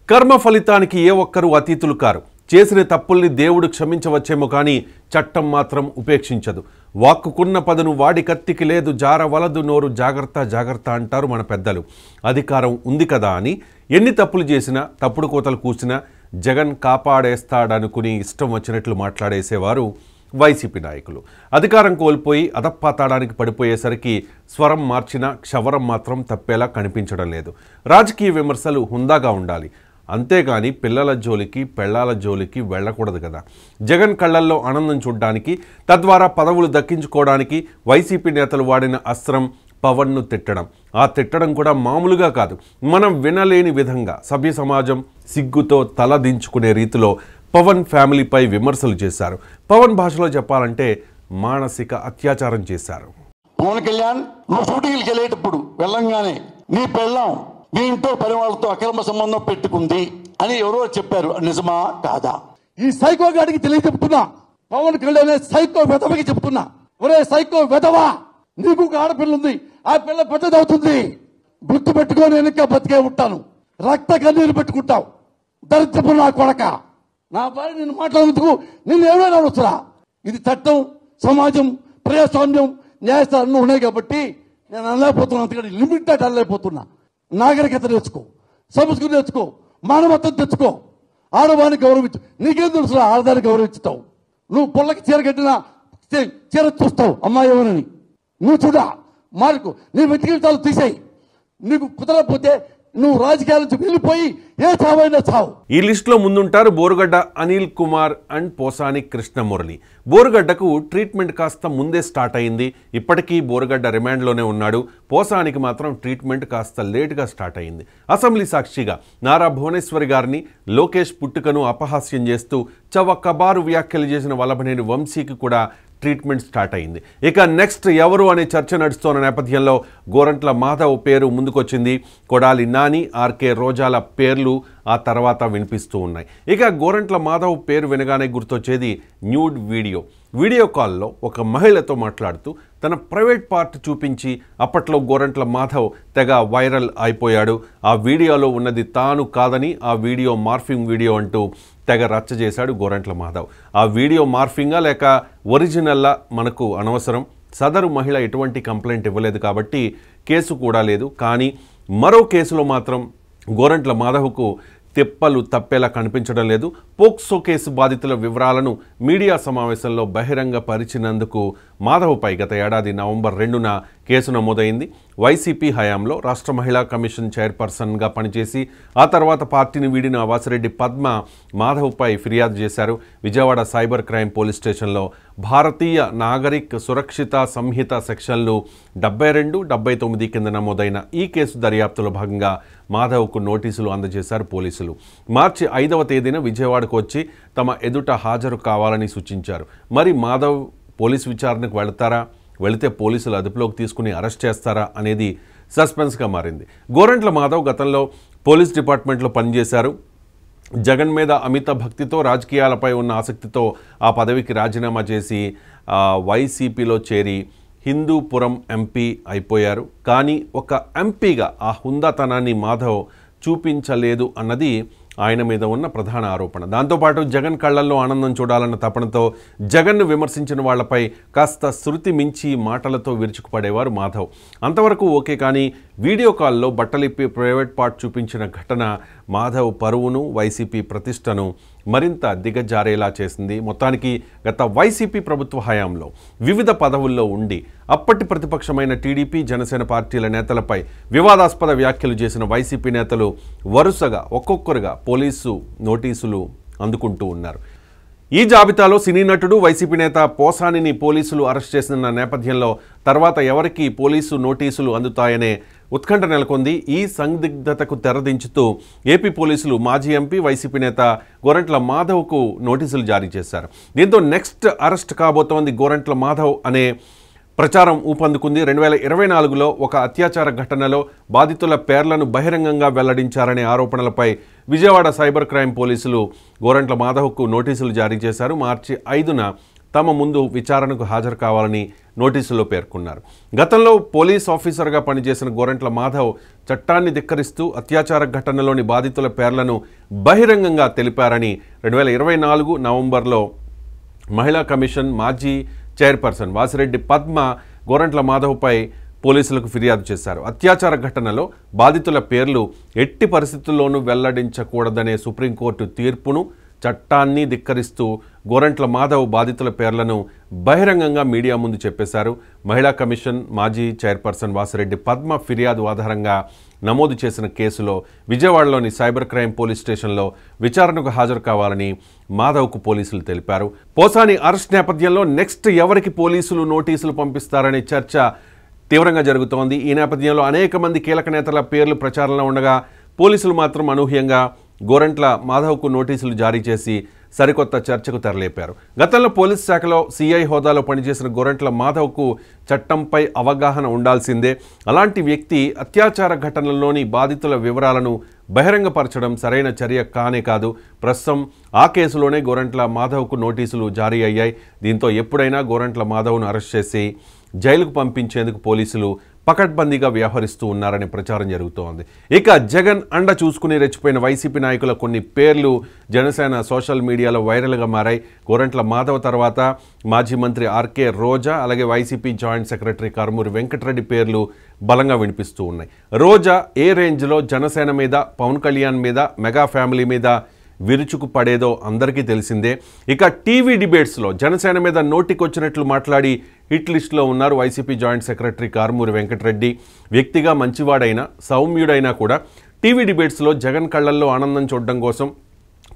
కర్మ ఫలితానికి ఏ ఒక్కరూ అతీతులు కారు. చేసిన తప్పుల్ని దేవుడు క్షమించవచ్చేమో కానీ చట్టం మాత్రం ఉపేక్షించదు. వాక్కుకున్న పదును వాడి కత్తికి లేదు, జారవలదు నోరు, జాగ్రత్త జాగ్రత్త అంటారు మన పెద్దలు. అధికారం ఉంది కదా అని ఎన్ని తప్పులు చేసినా, తప్పుడు కోతలు కూసినా జగన్ కాపాడేస్తాడనుకుని ఇష్టం వచ్చినట్లు మాట్లాడేసేవారు వైసీపీ నాయకులు. అధికారం కోల్పోయి అధపాతాడానికి పడిపోయేసరికి స్వరం మార్చినా క్షవరం మాత్రం తప్పేలా కనిపించడం లేదు. రాజకీయ విమర్శలు హుందాగా ఉండాలి, అంతేగాని పిల్లల జోలికి పెళ్లాల జోలికి వెళ్ళకూడదు కదా. జగన్ కళ్లల్లో ఆనందం చూడడానికి, తద్వారా పదవులు దక్కించుకోవడానికి వైసీపీ నేతలు వాడిన అస్త్రం పవన్ను తిట్టడం. ఆ తిట్టడం కూడా మామూలుగా కాదు, మనం వినలేని విధంగా సభ్య సమాజం సిగ్గుతో తలదించుకునే రీతిలో పవన్ ఫ్యామిలీపై విమర్శలు చేశారు. పవన్ భాషలో చెప్పాలంటే మానసిక అత్యాచారం చేశారు. పవన్ కళ్యాణ్, నువ్వు షూటింగ్కి వెళ్ళేటప్పుడు వెళ్ళంగానే నీ పెళ్ళాం మీ ఇంట్లో పని వాళ్ళతో అక్రమ సంబంధం పెట్టుకుంది అని ఎవరో చెప్పారు, నిజమా కాదా? ఈ సైకో గాడికి తెలియజెప్తున్నా, పవన్ కళ్యాణ్ సైకో వెధవకి చెప్తున్నా, ఒరే సైకో వెధవా, నీకు ఒక ఆడపిల్ల ఉంది, ఆ పిల్ల పెద్దదవుతుంది, గుర్తు పెట్టుకొని వెనక బతికే ఉంటాను, రక్త కన్నీరు పెట్టుకుంటావు, దరిద్రపు నా కొడక. నా భార్య నిన్ను మాట్లాడేందుకు నిన్ను ఎవరైనా వస్తురా. ఇది చట్టం, సమాజం, ప్రజాస్వామ్యం, న్యాయస్థానాలు ఉన్నాయి కాబట్టి నేను అనలేకపోతున్నా, అంతకంటే లిమిటెడ్ అనలేకపోతున్నా. నాగరికత తెచ్చుకో, సంస్కృతి తెచ్చుకో, మానవత్వం తెచ్చుకో, ఆడవాన్ని గౌరవించు. నీకేం తెలుసు ఆడదాన్ని గౌరవించుతావు? నువ్వు పొల్లకి చీర కట్టినా చీర చూస్తావు అమ్మాయి ఎవరని. నువ్వు చూడా మార్కు, నీ వ్యక్తిగతాలు తీసేయి. నీకు కుదరకపోతే నువ్వు రాజకీయాల నుంచి వెళ్ళిపోయి ఏ చావైనా చావు. ఈ లిస్టులో ముందుంటారు బోరుగడ్డ అనిల్ కుమార్ అండ్ పోసాని కృష్ణమురళి. బోరుగడ్డకు ట్రీట్మెంట్ కాస్త ముందే స్టార్ట్ అయింది. ఇప్పటికీ బోరుగడ్డ రిమాండ్లోనే ఉన్నాడు. పోసానికి మాత్రం ట్రీట్మెంట్ కాస్త లేటుగా స్టార్ట్ అయింది. అసెంబ్లీ సాక్షిగా నారా భువనేశ్వరి గారిని, లోకేష్ పుట్టుకను అపహాస్యం చేస్తూ చవకబారు వ్యాఖ్యలు చేసిన వల్లభనేని వంశీకి కూడా ట్రీట్మెంట్ స్టార్ట్ అయింది. ఇక నెక్స్ట్ ఎవరు అనే చర్చ నడుస్తున్న నేపథ్యంలో గోరంట్ల మాధవ్ పేరు ముందుకొచ్చింది. కొడాలి నాని, ఆర్కే రోజాల పేర్లు ఆ తర్వాత వినిపిస్తూ ఉన్నాయి. ఇక గోరంట్ల మాధవ్ పేరు వినగానే గుర్తొచ్చేది న్యూడ్ వీడియో కాల్లో ఒక మహిళతో మాట్లాడుతూ తన ప్రైవేట్ పార్ట్ చూపించి అప్పట్లో గోరంట్ల మాధవ్ తెగ వైరల్ అయిపోయాడు. ఆ వీడియోలో ఉన్నది తాను కాదని ఆ వీడియో మార్ఫింగ్ వీడియో అంటూ తెగ రచ్చ చేశాడు గోరంట్ల మాధవ్. ఆ వీడియో మార్ఫింగా లేక ఒరిజినల్లా మనకు అనవసరం. సదరు మహిళ ఎటువంటి కంప్లైంట్ ఇవ్వలేదు కాబట్టి కేసు కూడా లేదు. కానీ మరో కేసులో మాత్రం గోరంట్ల మాధవ్కు తిప్పలు తప్పేలా కనిపించడం లేదు. పోక్సో కేసు బాధితుల వివరాలను మీడియా సమావేశంలో బహిరంగ పరిచినందుకు మాధవ్పై గత ఏడాది నవంబర్ 2న కేసు నమోదైంది. వైసీపీ హయాంలో రాష్ట్ర మహిళా కమిషన్ చైర్పర్సన్గా పనిచేసి ఆ తర్వాత పార్టీని వీడిన వాసిరెడ్డి పద్మ మాధవ్పై ఫిర్యాదు చేశారు. విజయవాడ సైబర్ క్రైమ్ పోలీస్ స్టేషన్లో భారతీయ నాగరిక్ సురక్షిత సంహిత సెక్షన్లు 72, 79 కింద నమోదైన ఈ కేసు దర్యాప్తులో భాగంగా మాధవ్కు నోటీసులు అందజేశారు పోలీసులు. మార్చి 5వ తేదీన విజయవాడకు వచ్చి తమ ఎదుట హాజరు కావాలని సూచించారు. మరి మాధవ్ పోలీసు విచారణకు వెళతారా, వెళితే పోలీసులు అదుపులోకి తీసుకుని అరెస్ట్ చేస్తారా అనేది సస్పెన్స్గా మారింది. గోరంట్ల మాధవ్ గతంలో పోలీస్ డిపార్ట్మెంట్లో పనిచేశారు. జగన్ మీద అమిత భక్తితో, రాజకీయాలపై ఉన్న ఆసక్తితో ఆ పదవికి రాజీనామా చేసి వైసీపీలో చేరి హిందూపురం ఎంపీ అయిపోయారు. కానీ ఒక ఎంపీగా ఆ హుందాతనాన్ని మాధవ్ చూపించలేదు అన్నది ఆయన మీద ఉన్న ప్రధాన ఆరోపణ. దాంతోపాటు జగన్ కళ్లల్లో ఆనందం చూడాలన్న తపనతో జగన్ను విమర్శించిన వాళ్లపై కాస్త శృతి మించి మాటలతో విరుచుకుపడేవారు మాధవ్. అంతవరకు ఓకే, కానీ వీడియో కాల్లో బట్టలిప్పి ప్రైవేట్ పార్ట్ చూపించిన ఘటన మాధవ్ పరువును, వైసీపీ ప్రతిష్టను మరింత దిగజారేలా చేసింది. మొత్తానికి గత వైసీపీ ప్రభుత్వ హయాంలో వివిధ పదవుల్లో ఉండి అప్పటి ప్రతిపక్షమైన టీడీపీ, జనసేన పార్టీల నేతలపై వివాదాస్పద వ్యాఖ్యలు చేసిన వైసీపీ నేతలు వరుసగా ఒక్కొక్కరుగా పోలీసు నోటీసులు అందుకుంటూ ఉన్నారు. ఈ జాబితాలో సినీ నటుడు, వైసీపీ నేత పోసానిని పోలీసులు అరెస్ట్ చేసిన నేపథ్యంలో తర్వాత ఎవరికి పోలీసు నోటీసులు అందుతాయనే ఉత్కంఠ నెలకొంది. ఈ సందిగ్ధతకు తెరదించుతూ ఏపీ పోలీసులు మాజీ ఎంపీ, వైసీపీ నేత గోరంట్ల మాధవ్కు నోటీసులు జారీ చేశారు. దీంతో నెక్స్ట్ అరెస్ట్ కాబోతోంది గోరంట్ల మాధవ్ అనే ప్రచారం ఊపందుకుంది. 2024లో ఒక అత్యాచార ఘటనలో బాధితుల పేర్లను బహిరంగంగా వెల్లడించారనే ఆరోపణలపై విజయవాడ సైబర్ క్రైమ్ పోలీసులు గోరంట్ల మాధవ్కు నోటీసులు జారీ చేశారు. మార్చి 5న తమ ముందు విచారణకు హాజరు కావాలని నోటీసులో పేర్కొన్నారు. గతంలో పోలీస్ ఆఫీసర్గా పనిచేసిన గోరంట్ల మాధవ్ చట్టాన్ని ధిక్కరిస్తూ అత్యాచార ఘటనలోని బాధితుల పేర్లను బహిరంగంగా తెలిపారని 2024 నవంబర్లో మహిళా కమిషన్ మాజీ చైర్పర్సన్ వాసిరెడ్డి పద్మ గోరంట్ల మాధవ్పై పోలీసులకు ఫిర్యాదు చేశారు. అత్యాచార ఘటనలో బాధితుల పేర్లు ఎట్టి పరిస్థితుల్లోనూ వెల్లడించకూడదనే సుప్రీంకోర్టు తీర్పును చట్టాన్ని ధిక్కరిస్తూ గోరంట్ల మాధవ్ బాధితుల పేర్లను బహిరంగంగా మీడియా ముందు చెప్పేశారు. మహిళా కమిషన్ మాజీ చైర్పర్సన్ వాసిరెడ్డి పద్మ ఫిర్యాదు ఆధారంగా నమోదు చేసిన కేసులో విజయవాడలోని సైబర్ క్రైమ్ పోలీస్ స్టేషన్లో విచారణకు హాజరు కావాలని మాధవ్కు పోలీసులు తెలిపారు. పోసాని అరెస్ట్ నేపథ్యంలో నెక్స్ట్ ఎవరికి పోలీసులు నోటీసులు పంపిస్తారనే చర్చ తీవ్రంగా జరుగుతోంది. ఈ నేపథ్యంలో అనేక మంది కీలక నేతల పేర్లు ప్రచారంలో ఉండగా పోలీసులు మాత్రం అనూహ్యంగా గోరంట్ల మాధవ్కు నోటీసులు జారీ చేసి సరికొత్త చర్చకు తెరలేపారు. గతంలో పోలీస్ శాఖలో సిఐ హోదాలో పనిచేసిన గోరంట్ల మాధవ్కు చట్టంపై అవగాహన ఉండాల్సిందే. అలాంటి వ్యక్తి అత్యాచార ఘటనలోని బాధితుల వివరాలను బహిరంగపరచడం సరైన చర్య కానే కాదు. ప్రస్తుతం ఆ కేసులోనే గోరంట్ల మాధవ్కు నోటీసులు జారీ అయ్యాయి. దీంతో ఎప్పుడైనా గోరంట్ల మాధవ్ను అరెస్ట్ చేసి జైలుకు పంపించేందుకు పోలీసులు పకడ్బందీగా వ్యవహరిస్తూ ఉన్నారనే ప్రచారం జరుగుతోంది. ఇక జగన్ అండ చూసుకుని రెచ్చిపోయిన వైసీపీ నాయకుల కొన్ని పేర్లు జనసేన సోషల్ మీడియాలో వైరల్గా మారాయి. గోరంట్ల మాధవ్ తర్వాత మాజీ మంత్రి ఆర్కే రోజా, అలాగే వైసీపీ జాయింట్ సెక్రటరీ కారుమూరి వెంకటరెడ్డి పేర్లు బలంగా వినిపిస్తూ ఉన్నాయి. రోజా ఏ రేంజ్లో జనసేన మీద, పవన్ కళ్యాణ్ మీద, మెగా ఫ్యామిలీ మీద విరుచుకు పడేదో అందరికీ తెలిసిందే. ఇక టీవీ డిబేట్స్లో జనసేన మీద నోటికొచ్చినట్లు మాట్లాడి హిట్ లిస్టులో ఉన్నారు వైసీపీ జాయింట్ సెక్రటరీ కారుమూరి వెంకటరెడ్డి. వ్యక్తిగా మంచివాడైనా సౌమ్యుడైనా కూడా టీవీ డిబేట్స్లో జగన్ కళ్ళల్లో ఆనందం చూడడం కోసం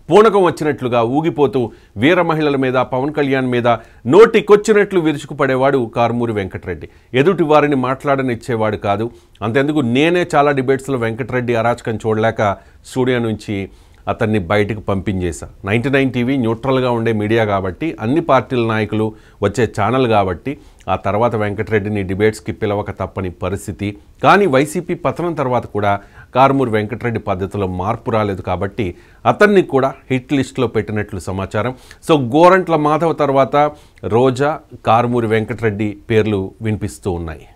పూనకం వచ్చినట్లుగా ఊగిపోతూ వీర మహిళల మీద, పవన్ కళ్యాణ్ మీద నోటికొచ్చినట్లు విరుచుకుపడేవాడు కారుమూరి వెంకటరెడ్డి. ఎదుటి వారిని మాట్లాడనిచ్చేవాడు కాదు. అంతెందుకు నేనే చాలా డిబేట్స్లో వెంకటరెడ్డి అరాచకం చూడలేక స్టూడియో నుంచి అతన్ని బయటకు పంపించేశా. 99 టీవీ న్యూట్రల్గా ఉండే మీడియా కాబట్టి, అన్ని పార్టీల నాయకులు వచ్చే ఛానల్ కాబట్టి ఆ తర్వాత వెంకటరెడ్డిని డిబేట్స్కి పిలవక తప్పని పరిస్థితి. కానీ వైసీపీ పతనం తర్వాత కూడా కారుమూరి వెంకటరెడ్డి పద్ధతిలో మార్పు రాలేదు కాబట్టి అతన్ని కూడా హిట్ లిస్ట్లో పెట్టినట్లు సమాచారం. సో గోరంట్ల మాధవ్ తర్వాత రోజా, కారుమూరి వెంకటరెడ్డి పేర్లు వినిపిస్తూ ఉన్నాయి.